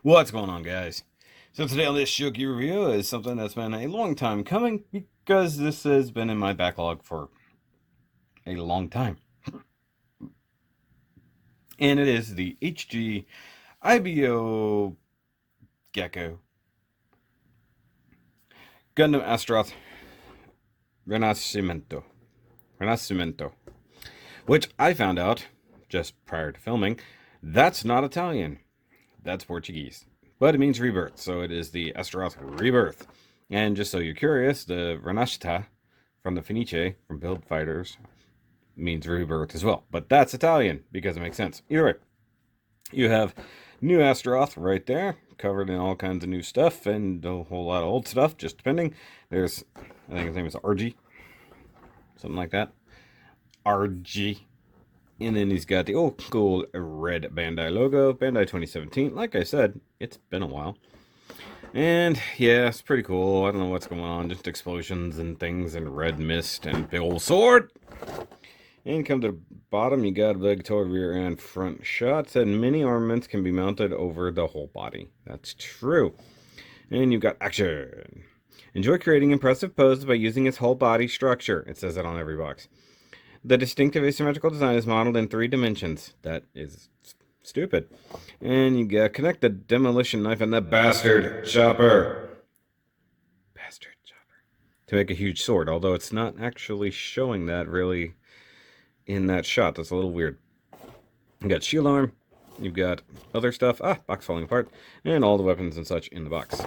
What's going on, guys? So today on this Shoky review is something that's been a long time coming because this has been in my backlog for a long time. And it is the HG IBO Gecko Gundam Astaroth Renascimento, which I found out just prior to filming, that's not Italian, that's Portuguese. But it means rebirth, so it is the Astaroth Rebirth. And just so you're curious, the Renascita from the Fenice, from Build Fighters, means rebirth as well. But that's Italian, because it makes sense. Either way, you have new Astaroth right there, covered in all kinds of new stuff, and a whole lot of old stuff, just depending. There's, I think his name is RG, something like that. RG. And then he's got the old cool red Bandai logo, Bandai 2017. Like I said, it's been a while. And yeah, it's pretty cool. I don't know what's going on, just explosions and things and red mist and big old sword. And come to the bottom, you got obligatory rear and front shots, and mini armaments can be mounted over the whole body. That's true. And you've got action. Enjoy creating impressive poses by using its whole body structure. It says that on every box. The distinctive asymmetrical design is modeled in 3 dimensions. That is stupid. And you got connect the demolition knife and the bastard chopper. Bastard chopper. To make a huge sword, although it's not actually showing that really in that shot. That's a little weird. You got shield arm. You've got other stuff. Box falling apart. And all the weapons and such in the box.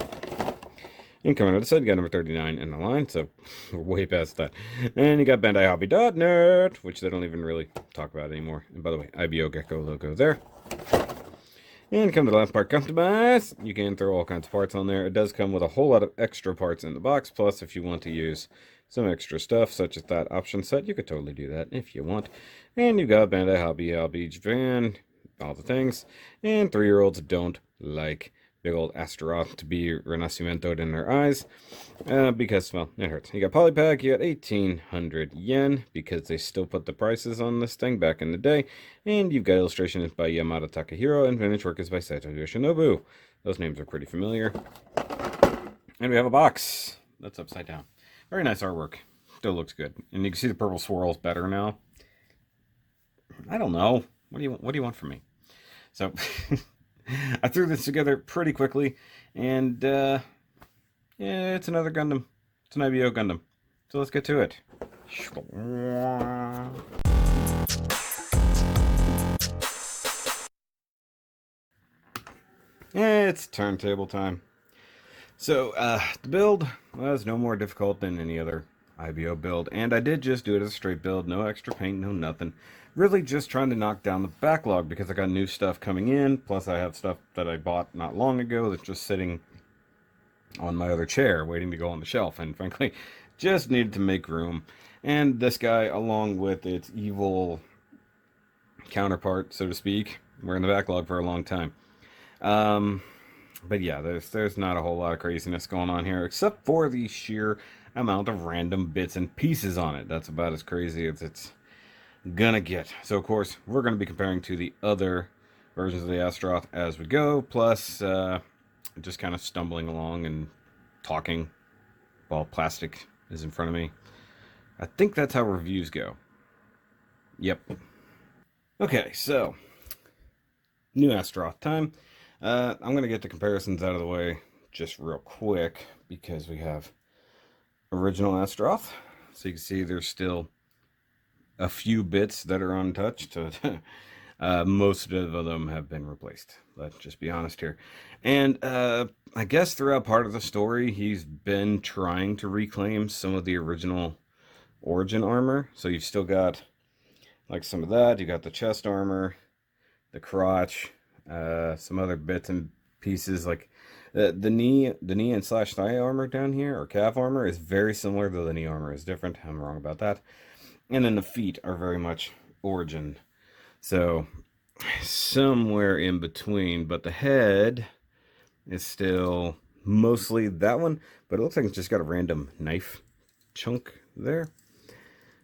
And coming out of the side, you got number 39 in the line, so we're way past that. And you got BandaiHobby.net, which they don't even really talk about anymore. And by the way, IBO Gecko logo there. And come to the last part, customize. You can throw all kinds of parts on there. It does come with a whole lot of extra parts in the box, plus if you want to use some extra stuff, such as that option set, you could totally do that if you want. And you got Bandai Hobby, Japan, all the things. And 3-year-olds don't like big old Astaroth to be Renascimento'd in their eyes, because, well, it hurts. You got Polypack, you got 1,800 yen, because they still put the prices on this thing back in the day, and you've got illustrations by Yamada Takahiro, and finish work is by Saito Yoshinobu. Those names are pretty familiar. And we have a box that's upside down. Very nice artwork. Still looks good. And you can see the purple swirls better now. I don't know. What do you want from me? So... I threw this together pretty quickly, and yeah, it's another Gundam. It's an IBO Gundam. So let's get to it. It's turntable time. So, the build was no more difficult than any other IBO build, and I did just do it as a straight build, no extra paint, no nothing. Really just trying to knock down the backlog because I got new stuff coming in, plus I have stuff that I bought not long ago that's just sitting on my other chair waiting to go on the shelf, and frankly just needed to make room. And this guy, along with its evil counterpart, so to speak, were in the backlog for a long time. But yeah, there's not a whole lot of craziness going on here, except for the sheer amount of random bits and pieces on it. That's about as crazy as it's gonna get. So of course we're gonna be comparing to the other versions of the Astaroth as we go, plus just kind of stumbling along and talking while plastic is in front of me. I think that's how reviews go. Yep. Okay, so new Astaroth time. I'm gonna get the comparisons out of the way just real quick because we have original Astaroth, so you can see there's still a few bits that are untouched. Most of them have been replaced. Let's just be honest here. And I guess throughout part of the story, he's been trying to reclaim some of the original origin armor. So you've still got like some of that. You got the chest armor, the crotch, some other bits and pieces like the knee and slash thigh armor down here, or calf armor, is very similar, though the knee armor is different. I'm wrong about that. And then the feet are very much origin. So, somewhere in between. But the head is still mostly that one. But it looks like it's just got a random knife chunk there.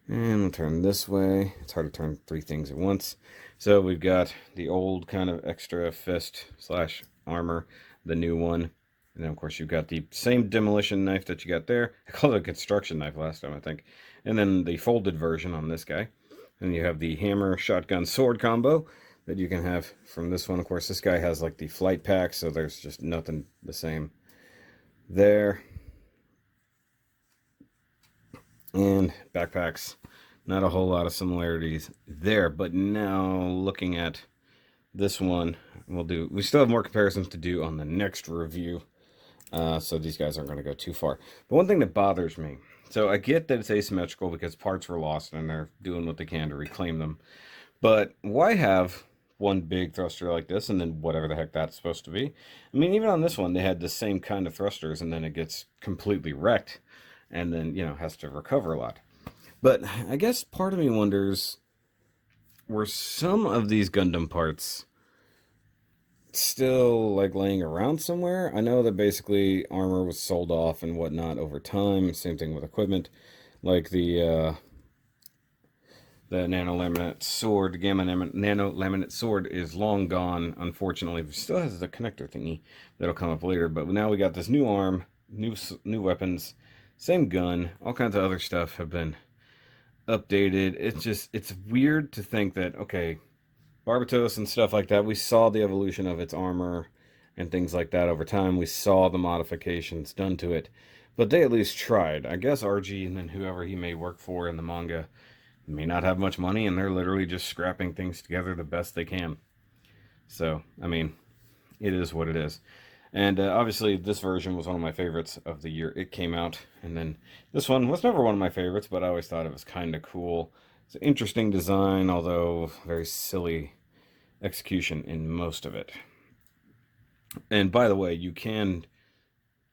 And we'll turn this way. It's hard to turn 3 things at once. So we've got the old kind of extra fist slash armor, the new one. And then, of course, you've got the same demolition knife that you got there. I called it a construction knife last time, I think. And then the folded version on this guy. And you have the hammer, shotgun, sword combo that you can have from this one. Of course, this guy has like the flight pack, so there's just nothing the same there. And backpacks, not a whole lot of similarities there. But now looking at this one, we still have more comparisons to do on the next review. So these guys aren't going to go too far. But one thing that bothers me, so I get that it's asymmetrical because parts were lost and they're doing what they can to reclaim them. But why have one big thruster like this and then whatever the heck that's supposed to be? I mean, even on this one, they had the same kind of thrusters and then it gets completely wrecked and then, you know, has to recover a lot. But I guess part of me wonders, were some of these Gundam parts still like laying around somewhere? I know that basically armor was sold off and whatnot over time. Same thing with equipment, like the nano laminate sword, the gamma nano laminate sword is long gone. Unfortunately, it still has the connector thingy that'll come up later. But now we got this new arm, new weapons, same gun, all kinds of other stuff have been updated. It's weird to think that, okay, Barbatos and stuff like that, we saw the evolution of its armor and things like that over time. We saw the modifications done to it, but they at least tried. I guess RG and then whoever he may work for in the manga may not have much money, and they're literally just scrapping things together the best they can. So, I mean, it is what it is. And obviously, this version was one of my favorites of the year it came out. And then this one was never one of my favorites, but I always thought it was kind of cool. It's an interesting design, although very silly execution in most of it. And by the way, you can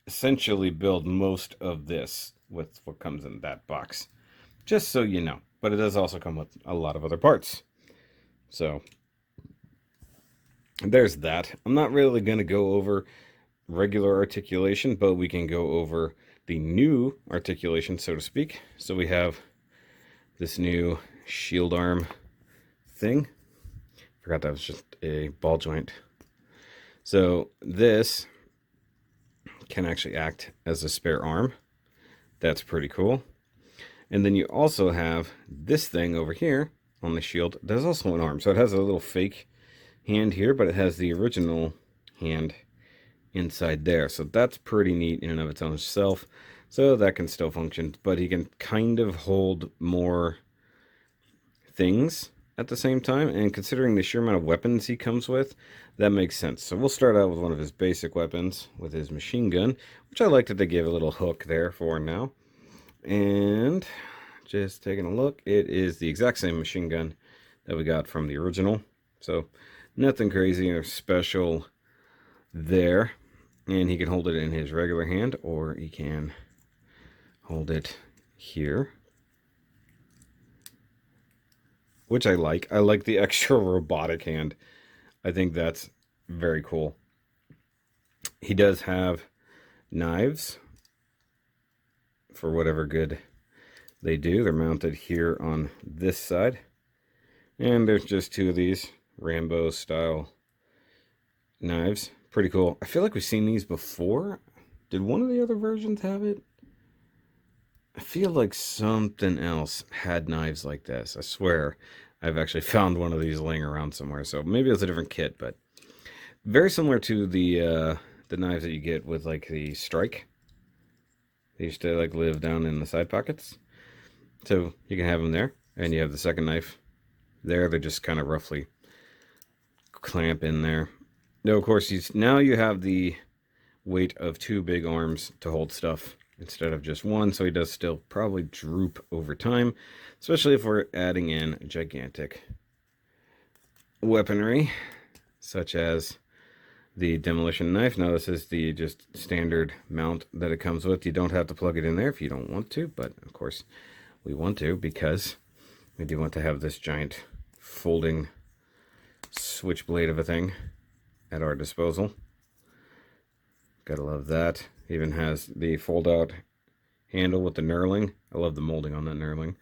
essentially build most of this with what comes in that box, just so you know. But it does also come with a lot of other parts. So there's that. I'm not really going to go over regular articulation, but we can go over the new articulation, so to speak. So we have this new shield arm thing. Forgot that was just a ball joint. So this can actually act as a spare arm. That's pretty cool. And then you also have this thing over here on the shield. There's also an arm. So it has a little fake hand here, but it has the original hand inside there. So that's pretty neat in and of its own self. So that can still function, but he can kind of hold more things at the same time. And considering the sheer amount of weapons he comes with, that makes sense. So we'll start out with one of his basic weapons with his machine gun, which I like that they gave a little hook there for now. And just taking a look, it is the exact same machine gun that we got from the original. So nothing crazy or special there. And he can hold it in his regular hand, or he can hold it here, which I like. I like the extra robotic hand. I think that's very cool. He does have knives for whatever good they do. They're mounted here on this side. And there's just two of these Rambo style knives. Pretty cool. I feel like we've seen these before. Did one of the other versions have it? I feel like something else had knives like this. I swear I've actually found one of these laying around somewhere. So maybe it's a different kit, but very similar to the knives that you get with like the Strike. They used to like live down in the side pockets. So you can have them there. And you have the second knife there. They just kind of roughly clamp in there. No, of course, now you have the weight of two big arms to hold stuff instead of just one. So he does still probably droop over time, especially if we're adding in gigantic weaponry, such as the demolition knife. Now this is the just standard mount that it comes with. You don't have to plug it in there if you don't want to, but of course we want to, because we do want to have this giant folding switchblade of a thing at our disposal. Gotta love that. Even has the fold out handle with the knurling. I love the molding on that knurling.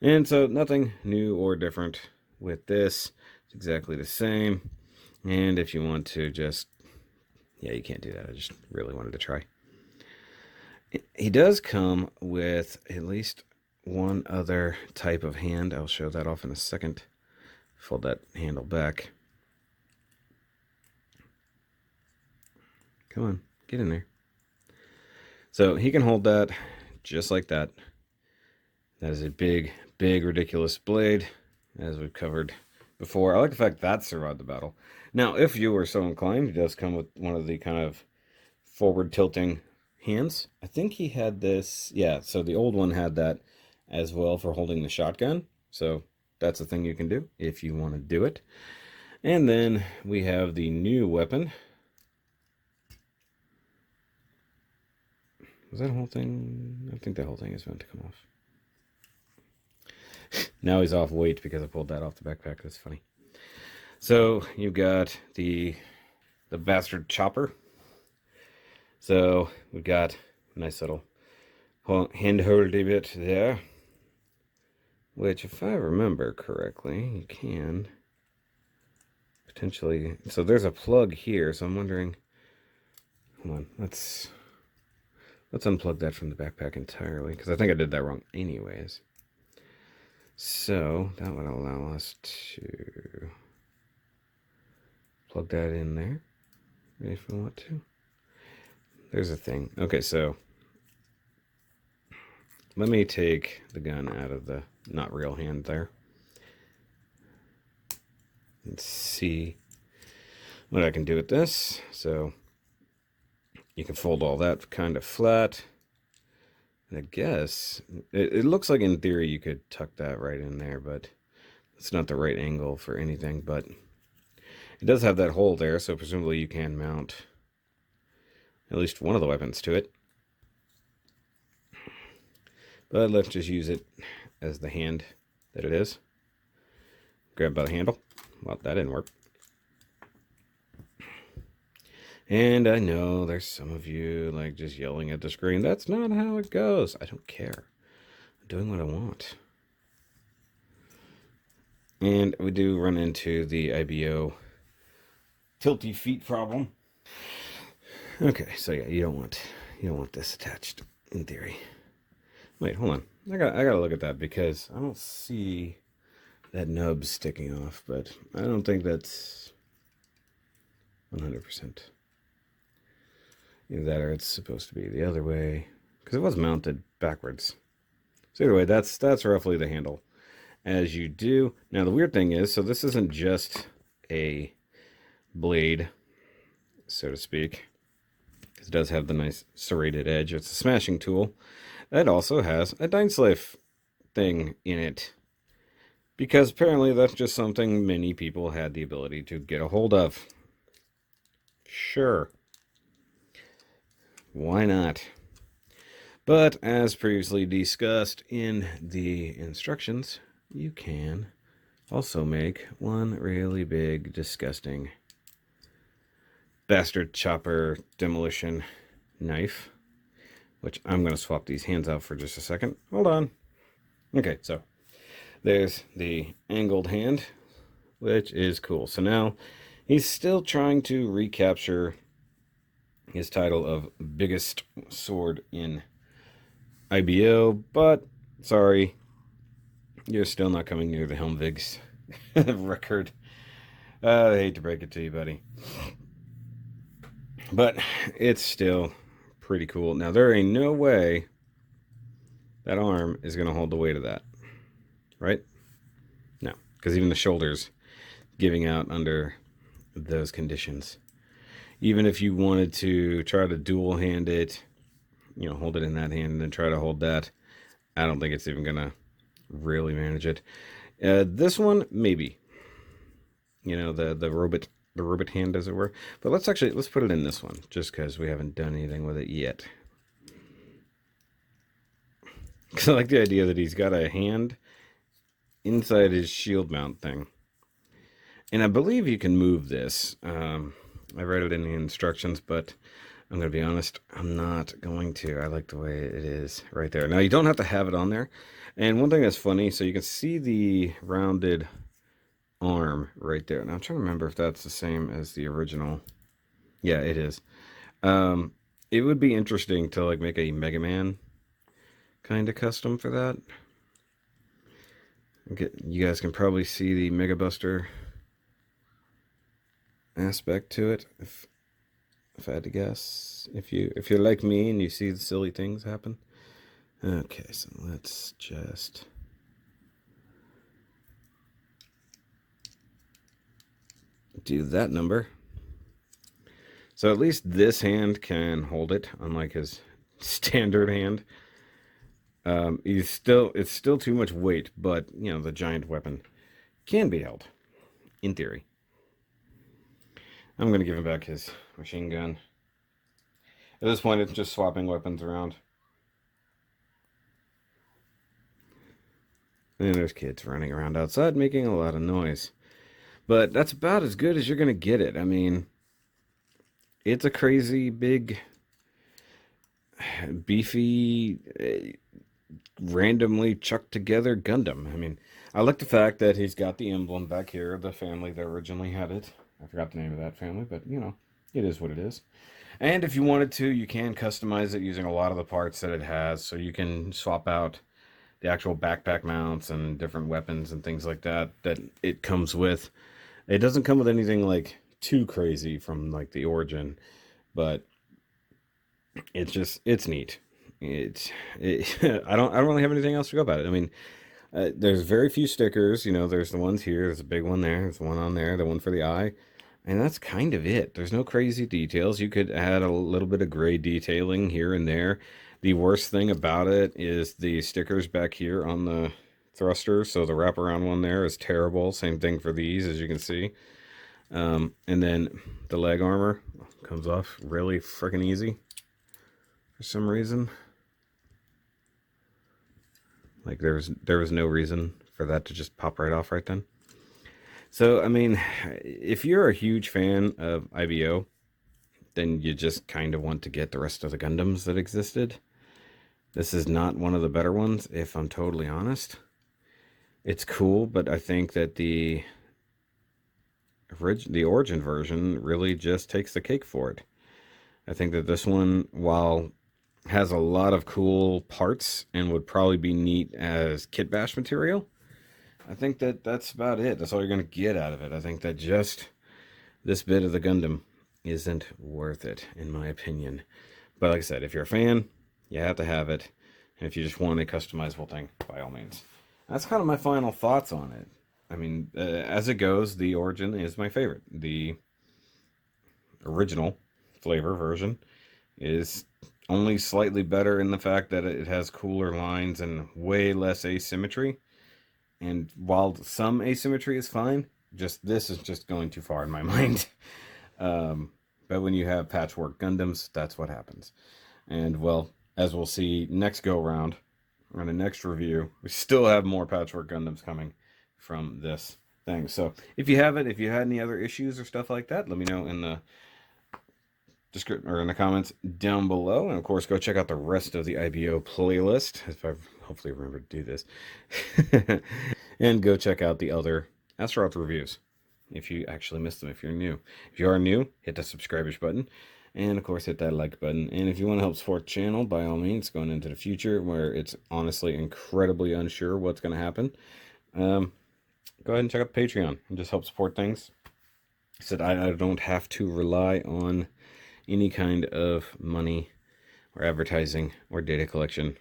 And so nothing new or different with this. It's exactly the same. And if you want to just Yeah, you can't do that. I just really wanted to try. He does come with at least one other type of hand. I'll show that off in a second. Fold that handle back. Come on, get in there. So he can hold that just like that. That is a big, big, ridiculous blade, as we've covered before. I like the fact that survived the battle. Now, if you were so inclined, he does come with one of the kind of forward tilting hands. I think he had this, yeah, so the old one had that as well for holding the shotgun. So that's a thing you can do if you want to do it. And then we have the new weapon. Was that whole thing? I think that whole thing is meant to come off. Now he's off weight because I pulled that off the backpack. That's funny. So you've got the bastard chopper. So we've got a nice little handhold bit there, which, if I remember correctly, you can potentially. So there's a plug here. So I'm wondering. Hold on. Let's unplug that from the backpack entirely, because I think I did that wrong anyways. So that would allow us to plug that in there if we want to. There's a thing. Okay, so let me take the gun out of the not real hand there and see what I can do with this. So you can fold all that kind of flat. And I guess it looks like in theory you could tuck that right in there, but it's not the right angle for anything. But it does have that hole there, so presumably you can mount at least one of the weapons to it. But let's just use it as the hand that it is. Grab by the handle. Well, that didn't work. And I know there's some of you like just yelling at the screen. That's not how it goes. I don't care. I'm doing what I want. And we do run into the IBO tilty feet problem. Okay, so yeah, you don't want this attached in theory. Wait, hold on. I gotta look at that because I don't see that nub sticking off, but I don't think that's 100%. Either that or it's supposed to be the other way, because it was mounted backwards. So either way, that's roughly the handle. As you do. Now the weird thing is, so this isn't just a blade, so to speak. It does have the nice serrated edge. It's a smashing tool. It also has a Dynslave thing in it, because apparently that's just something many people had the ability to get a hold of. Sure. Why not? But as previously discussed in the instructions, you can also make one really big, disgusting bastard chopper demolition knife, which I'm going to swap these hands out for just a second. Hold on. Okay, so there's the angled hand, which is cool. So now he's still trying to recapture his title of biggest sword in IBO, but sorry, you're still not coming near the Helmvigs record. I hate to break it to you, buddy. But it's still pretty cool. Now, there ain't no way that arm is going to hold the weight of that, right? No, because even the shoulders giving out under those conditions. Even if you wanted to try to dual hand it, you know, hold it in that hand and then try to hold that, I don't think it's even going to really manage it. This one, maybe. You know, the robot hand, as it were. But let's put it in this one, just because we haven't done anything with it yet. Because I like the idea that he's got a hand inside his shield mount thing. And I believe you can move this. I read it in the instructions, but I'm going to be honest, I'm not going to. I like the way it is right there. Now, you don't have to have it on there. And one thing that's funny, so you can see the rounded arm right there. Now, I'm trying to remember if that's the same as the original Yeah, it is. It would be interesting to like make a Mega Man kind of custom for that. You guys can probably see the Mega Buster aspect to it. If I had to guess, if you're like me and you see the silly things happen. Okay, so let's just do that number. So at least this hand can hold it, unlike his standard hand. It's still too much weight, but you know the giant weapon can be held, in theory. I'm gonna give him back his machine gun. At this point, it's just swapping weapons around. And there's kids running around outside making a lot of noise. But that's about as good as you're gonna get it. I mean, it's a crazy big, beefy, randomly chucked together Gundam. I mean, I like the fact that he's got the emblem back here, the family that originally had it. I forgot the name of that family, but you know, it is what it is. And if you wanted to, you can customize it using a lot of the parts that it has. So you can swap out the actual backpack mounts and different weapons and things like that that it comes with. It doesn't come with anything like too crazy from like the origin, but it's neat. I don't really have anything else to go about it. I mean, there's very few stickers. You know, there's the ones here. There's a big one there. There's one on there. The one for the eye. And that's kind of it. There's no crazy details. You could add a little bit of gray detailing here and there. The worst thing about it is the stickers back here on the thruster. So the wraparound one there is terrible. Same thing for these, as you can see. And then the leg armor comes off really freaking easy for some reason. Like there was no reason for that to just pop right off right then. So, I mean, if you're a huge fan of IBO, then you just kind of want to get the rest of the Gundams that existed. This is not one of the better ones, if I'm totally honest. It's cool, but I think that the origin version really just takes the cake for it. I think that this one, while has a lot of cool parts and would probably be neat as kit bash material, I think that that's about it. That's all you're going to get out of it. I think that just this bit of the Gundam isn't worth it, in my opinion. But like I said, if you're a fan, you have to have it. And if you just want a customizable thing, by all means. That's kind of my final thoughts on it. I mean, as it goes, the origin is my favorite. The original flavor version is only slightly better in the fact that it has cooler lines and way less asymmetry. And while some asymmetry is fine, this is just going too far in my mind. But when you have patchwork Gundams, that's what happens. And well, as we'll see next go round, on the next review, we still have more patchwork Gundams coming from this thing. So if you have it, if you had any other issues or stuff like that, let me know in the description or in the comments down below. And of course, go check out the rest of the IBO playlist, if I've hopefully remembered to do this. And go check out the other Astaroth reviews if you actually missed them, if you're new. If you are new, hit the subscribers button. And of course, hit that like button. And if you want to help support the channel, by all means, going into the future where it's honestly incredibly unsure what's going to happen, go ahead and check out the Patreon and just help support things. So that I don't have to rely on any kind of money or advertising or data collection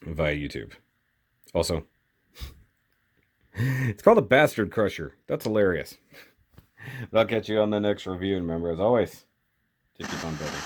via YouTube. Also, it's called a Bastard Crusher. That's hilarious. But I'll catch you on the next review. And remember, as always, to keep on building.